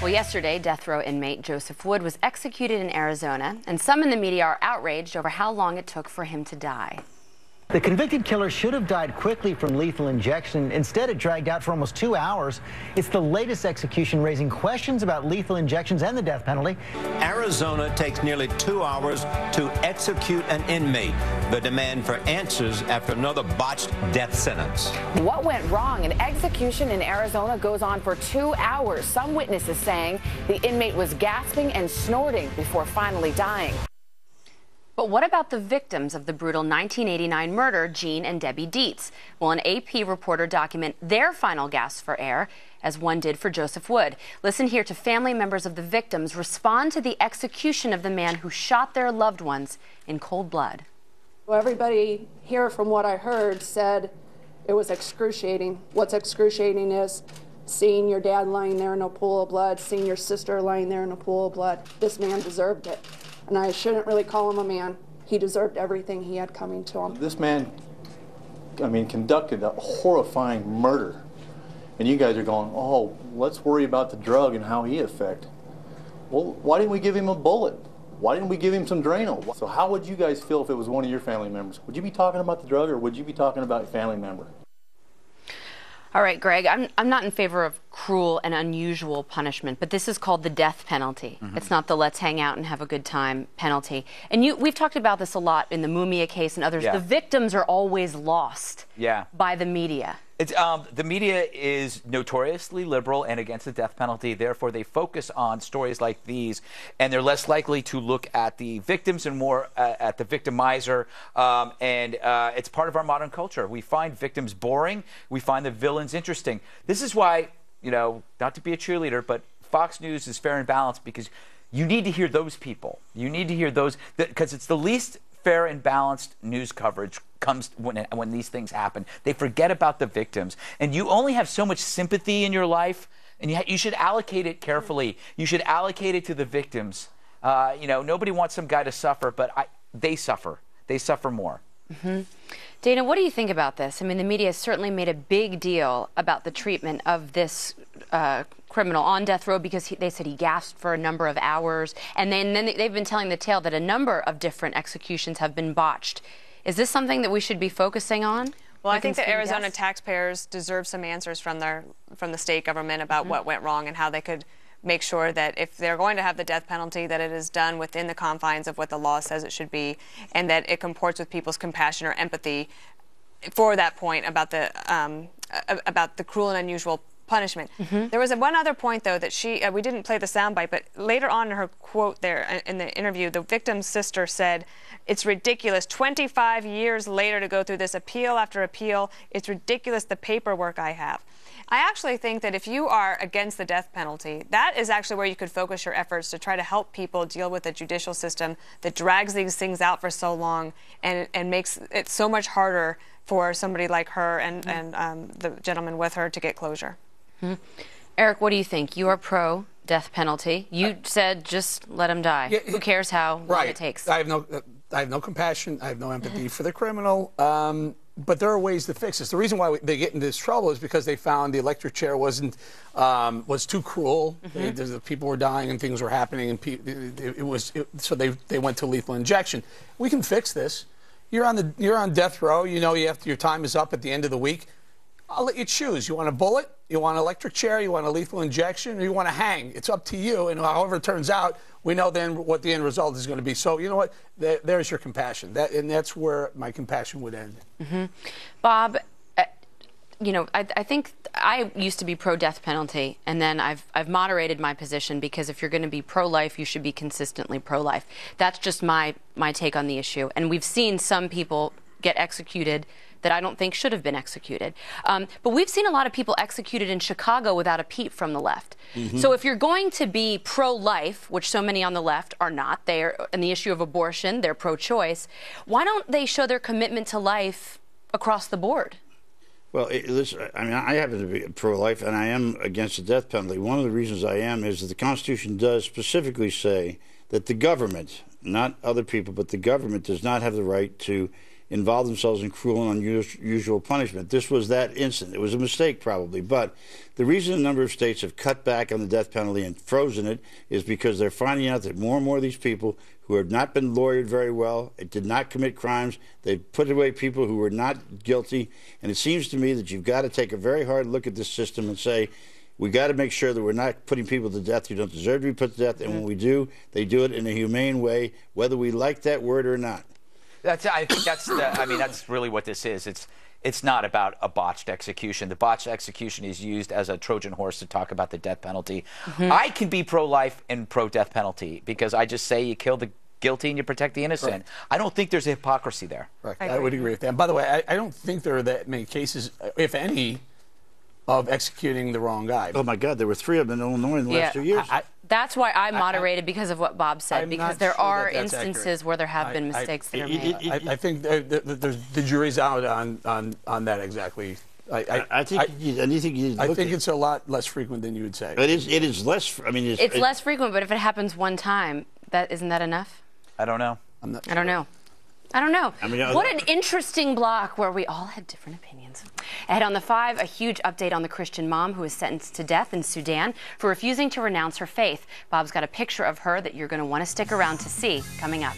Well, yesterday, death row inmate Joseph Wood was executed in Arizona, and some in the media are outraged over how long it took for him to die. The convicted killer should have died quickly from lethal injection. Instead, it dragged out for almost 2 hours. It's the latest execution raising questions about lethal injections and the death penalty. Arizona takes nearly 2 hours to execute an inmate. The demand for answers after another botched death sentence. What went wrong? An execution in Arizona goes on for 2 hours. Some witnesses saying the inmate was gasping and snorting before finally dying. But what about the victims of the brutal 1989 murder, Gene and Debbie Dietz? Will an AP reporter document their final gasps for air, as one did for Joseph Wood? Listen here to family members of the victims respond to the execution of the man who shot their loved ones in cold blood. Well, everybody here, from what I heard, said it was excruciating. What's excruciating is seeing your dad lying there in a pool of blood, seeing your sister lying there in a pool of blood. This man deserved it. And I shouldn't really call him a man. He deserved everything he had coming to him. This man, conducted a horrifying murder. And you guys are going, oh, let's worry about the drug and how he affected. Well, why didn't we give him a bullet? Why didn't we give him some Drano? So how would you guys feel if it was one of your family members? Would you be talking about the drug, or would you be talking about your family member? All right, Greg, I'm not in favor of cruel and unusual punishment, but this is called the death penalty. It's not the let's hang out and have a good time penalty. And we've talked about this a lot in the Mumia case and others. The victims are always lost by the media. The media is notoriously liberal and against the death penalty. Therefore, they focus on stories like these, and they're less likely to look at the victims and more at the victimizer. It's part of our modern culture. We find victims boring. We find the villains interesting. This is why, not to be a cheerleader, but Fox News is fair and balanced, because you need to hear those people. You need to hear those, because it's the least fair and balanced news coverage comes when these things happen. They forget about the victims. And you only have so much sympathy in your life, and you should allocate it carefully. You should allocate it to the victims. Nobody wants some guy to suffer, but they suffer. They suffer more. Dana, what do you think about this? I mean, the media has certainly made a big deal about the treatment of this criminal on death row, because they said he gasped for a number of hours. And then they've been telling the tale that a number of different executions have been botched. Is this something that we should be focusing on? Well, I think the Arizona taxpayers deserve some answers from the state government about what went wrong and how they could make sure that if they're going to have the death penalty, that it is done within the confines of what the law says it should be, and that it comports with people's compassion or empathy for that point about the cruel and unusual punishment. There was one other point, though, that we didn't play the soundbite, but later on in her quote there in the interview, the victim's sister said, "It's ridiculous, 25 years later to go through this appeal after appeal. It's ridiculous, the paperwork I have." I actually think that if you are against the death penalty, that is actually where you could focus your efforts to try to help people deal with the judicial system that drags these things out for so long and makes it so much harder for somebody like her and the gentleman with her to get closure. Eric, what do you think? You are pro death penalty. You said just let him die. Yeah, who cares how long it takes? I have no compassion. I have no empathy for the criminal. But there are ways to fix this. The reason why they get into this trouble is because they found the electric chair was too cruel. People were dying and things were happening, and so they went to lethal injection. We can fix this. You're on death row. Your time is up at the end of the week. I'll let you choose. You want a bullet? You want an electric chair? You want a lethal injection? Or you want to hang? It's up to you. And however it turns out, we know then what the end result is going to be. So you know what? There's your compassion. And that's where my compassion would end. Bob, I think I used to be pro-death penalty, and then I've moderated my position, because if you're going to be pro-life, you should be consistently pro-life. That's just my take on the issue. And we've seen some people get executed that I don't think should have been executed. But we've seen a lot of people executed in Chicago without a peep from the left. So if you're going to be pro-life, which so many on the left are not, they're on the issue of abortion, they're pro-choice, why don't they show their commitment to life across the board? Well, listen, I happen to be pro-life, and I am against the death penalty. One of the reasons I am is that the Constitution does specifically say that the government, not other people, but the government does not have the right to involve themselves in cruel and unusual punishment. This was that incident. It was a mistake, probably, but the reason a number of states have cut back on the death penalty and frozen it is because they're finding out that more and more of these people who have not been lawyered very well, did not commit crimes, they've put away people who were not guilty, and it seems to me that you've got to take a very hard look at this system and say, we got to make sure that we're not putting people to death who don't deserve to be put to death, and when we do, they do it in a humane way, whether we like that word or not. I think that's really what this is. It's not about a botched execution. The botched execution is used as a Trojan horse to talk about the death penalty. I can be pro-life and pro-death penalty because I just say you kill the guilty and you protect the innocent. Right. I don't think there's a hypocrisy there. Right. I would agree with that. And by the way, I don't think there are that many cases, if any, of executing the wrong guy. Oh, my God. There were 3 of them in Illinois in the last 2 years. That's why I moderated because of what Bob said, because there are instances where there have been mistakes that are made. I think the jury's out on that exactly. I think it's a lot less frequent than you would say. It is less. I mean, it's less frequent, but if it happens one time, isn't that enough? I don't know. I'm not sure. I don't know. I don't know. I mean, what an interesting block where we all had different opinions. Ahead on the 5, a huge update on the Christian mom who was sentenced to death in Sudan for refusing to renounce her faith. Bob's got a picture of her that you're going to want to stick around to see coming up.